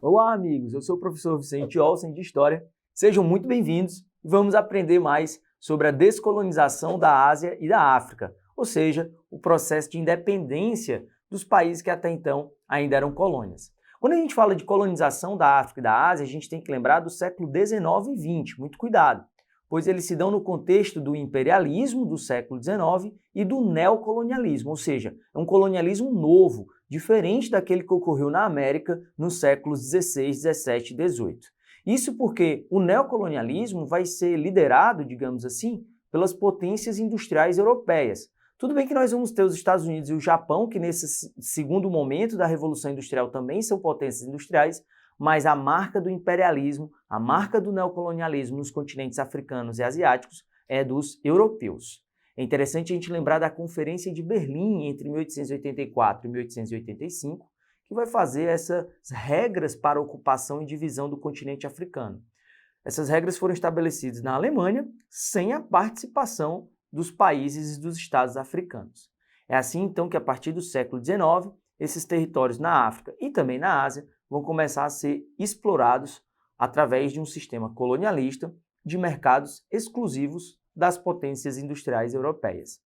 Olá, amigos! Eu sou o professor Vicente Olsen de História. Sejam muito bem-vindos e vamos aprender mais sobre a descolonização da Ásia e da África, ou seja, o processo de independência dos países que até então ainda eram colônias. Quando a gente fala de colonização da África e da Ásia, a gente tem que lembrar do século XIX e XX, muito cuidado, pois eles se dão no contexto do imperialismo do século XIX e do neocolonialismo, ou seja, é um colonialismo novo, diferente daquele que ocorreu na América nos séculos XVI, XVII e XVIII. Isso porque o neocolonialismo vai ser liderado, digamos assim, pelas potências industriais europeias. Tudo bem que nós vamos ter os Estados Unidos e o Japão, que nesse segundo momento da Revolução Industrial também são potências industriais, mas a marca do imperialismo, a marca do neocolonialismo nos continentes africanos e asiáticos é dos europeus. É interessante a gente lembrar da Conferência de Berlim entre 1884 e 1885, que vai fazer essas regras para a ocupação e divisão do continente africano. Essas regras foram estabelecidas na Alemanha sem a participação dos países e dos estados africanos. É assim então que a partir do século XIX, esses territórios na África e também na Ásia vão começar a ser explorados através de um sistema colonialista de mercados exclusivos das potências industriais europeias.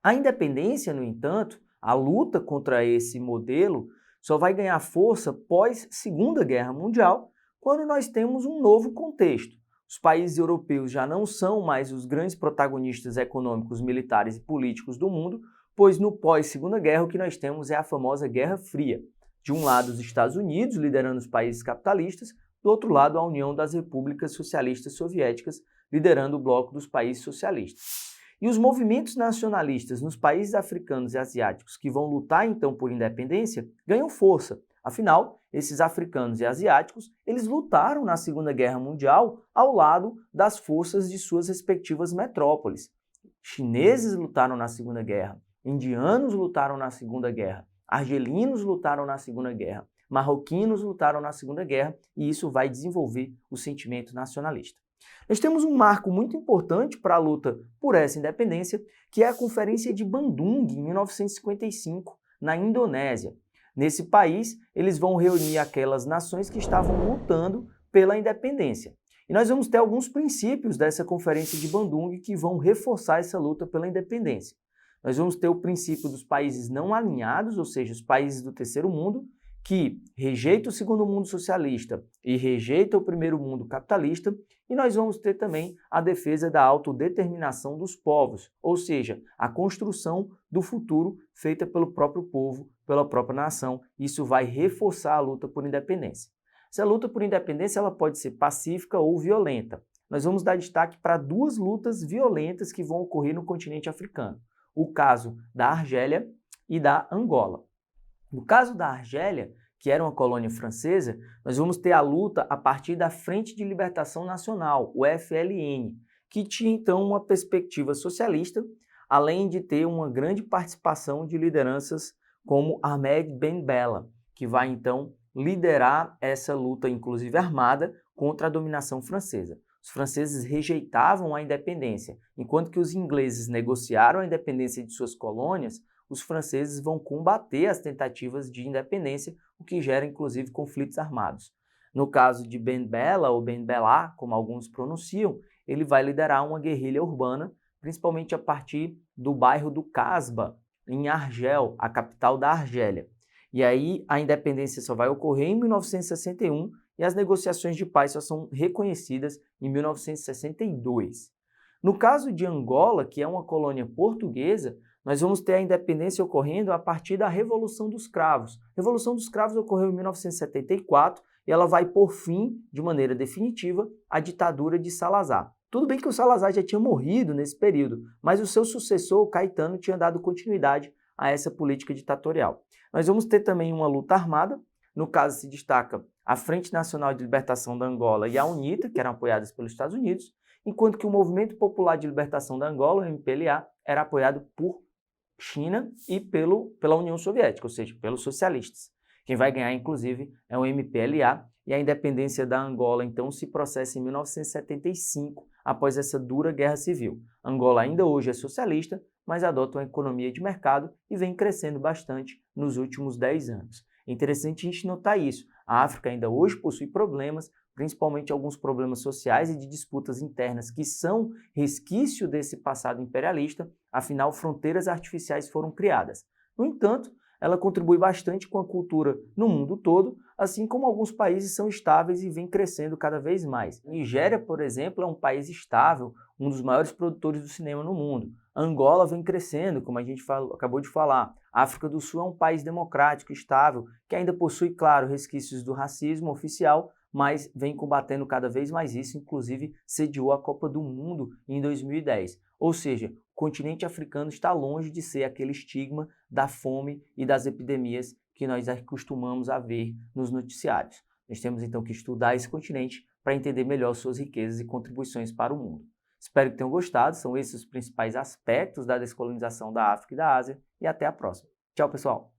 A independência, no entanto, a luta contra esse modelo só vai ganhar força pós Segunda Guerra Mundial, quando nós temos um novo contexto. Os países europeus já não são mais os grandes protagonistas econômicos, militares e políticos do mundo, pois no pós-Segunda Guerra o que nós temos é a famosa Guerra Fria. De um lado, os Estados Unidos liderando os países capitalistas, do outro lado, a União das Repúblicas Socialistas Soviéticas liderando o bloco dos países socialistas. E os movimentos nacionalistas nos países africanos e asiáticos que vão lutar então por independência ganham força. Afinal, esses africanos e asiáticos, eles lutaram na Segunda Guerra Mundial ao lado das forças de suas respectivas metrópoles. Chineses lutaram na Segunda Guerra, indianos lutaram na Segunda Guerra, argelinos lutaram na Segunda Guerra, marroquinos lutaram na Segunda Guerra e isso vai desenvolver o sentimento nacionalista. Nós temos um marco muito importante para a luta por essa independência, que é a Conferência de Bandung, em 1955, na Indonésia. Nesse país, eles vão reunir aquelas nações que estavam lutando pela independência. E nós vamos ter alguns princípios dessa Conferência de Bandung que vão reforçar essa luta pela independência. Nós vamos ter o princípio dos países não alinhados, ou seja, os países do terceiro mundo, que rejeita o segundo mundo socialista e rejeita o primeiro mundo capitalista, e nós vamos ter também a defesa da autodeterminação dos povos, ou seja, a construção do futuro feita pelo próprio povo, pela própria nação. Isso vai reforçar a luta por independência. Essa luta por independência ela pode ser pacífica ou violenta. Nós vamos dar destaque para duas lutas violentas que vão ocorrer no continente africano. O caso da Argélia e da Angola. No caso da Argélia, que era uma colônia francesa, nós vamos ter a luta a partir da Frente de Libertação Nacional, o FLN, que tinha então uma perspectiva socialista, além de ter uma grande participação de lideranças como Ahmed Ben Bella, que vai então liderar essa luta, inclusive armada, contra a dominação francesa. Os franceses rejeitavam a independência, enquanto que os ingleses negociaram a independência de suas colônias. Os franceses vão combater as tentativas de independência, o que gera inclusive conflitos armados. No caso de Ben Bella, ou Ben Bella, como alguns pronunciam, ele vai liderar uma guerrilha urbana, principalmente a partir do bairro do Casbah, em Argel, a capital da Argélia. E aí a independência só vai ocorrer em 1961 e as negociações de paz só são reconhecidas em 1962. No caso de Angola, que é uma colônia portuguesa, nós vamos ter a independência ocorrendo a partir da Revolução dos Cravos. A Revolução dos Cravos ocorreu em 1974 e ela vai pôr fim, de maneira definitiva, à ditadura de Salazar. Tudo bem que o Salazar já tinha morrido nesse período, mas o seu sucessor, o Caetano, tinha dado continuidade a essa política ditatorial. Nós vamos ter também uma luta armada. No caso se destaca a Frente Nacional de Libertação da Angola e a UNITA, que eram apoiadas pelos Estados Unidos, enquanto que o Movimento Popular de Libertação da Angola, o MPLA, era apoiado por China e pela União Soviética, ou seja, pelos socialistas. Quem vai ganhar, inclusive, é o MPLA, e a independência da Angola, então, se processa em 1975, após essa dura guerra civil. Angola ainda hoje é socialista, mas adota uma economia de mercado e vem crescendo bastante nos últimos 10 anos. É interessante a gente notar isso. A África ainda hoje possui problemas, principalmente alguns problemas sociais e de disputas internas que são resquício desse passado imperialista, afinal fronteiras artificiais foram criadas. No entanto, ela contribui bastante com a cultura no mundo todo, assim como alguns países são estáveis e vêm crescendo cada vez mais. Nigéria, por exemplo, é um país estável, um dos maiores produtores do cinema no mundo. Angola vem crescendo, como a gente acabou de falar. A África do Sul é um país democrático, estável, que ainda possui, claro, resquícios do racismo oficial, mas vem combatendo cada vez mais isso, inclusive sediou a Copa do Mundo em 2010. Ou seja, o continente africano está longe de ser aquele estigma da fome e das epidemias que nós acostumamos a ver nos noticiários. Nós temos então que estudar esse continente para entender melhor suas riquezas e contribuições para o mundo. Espero que tenham gostado, são esses os principais aspectos da descolonização da África e da Ásia, e até a próxima. Tchau, pessoal!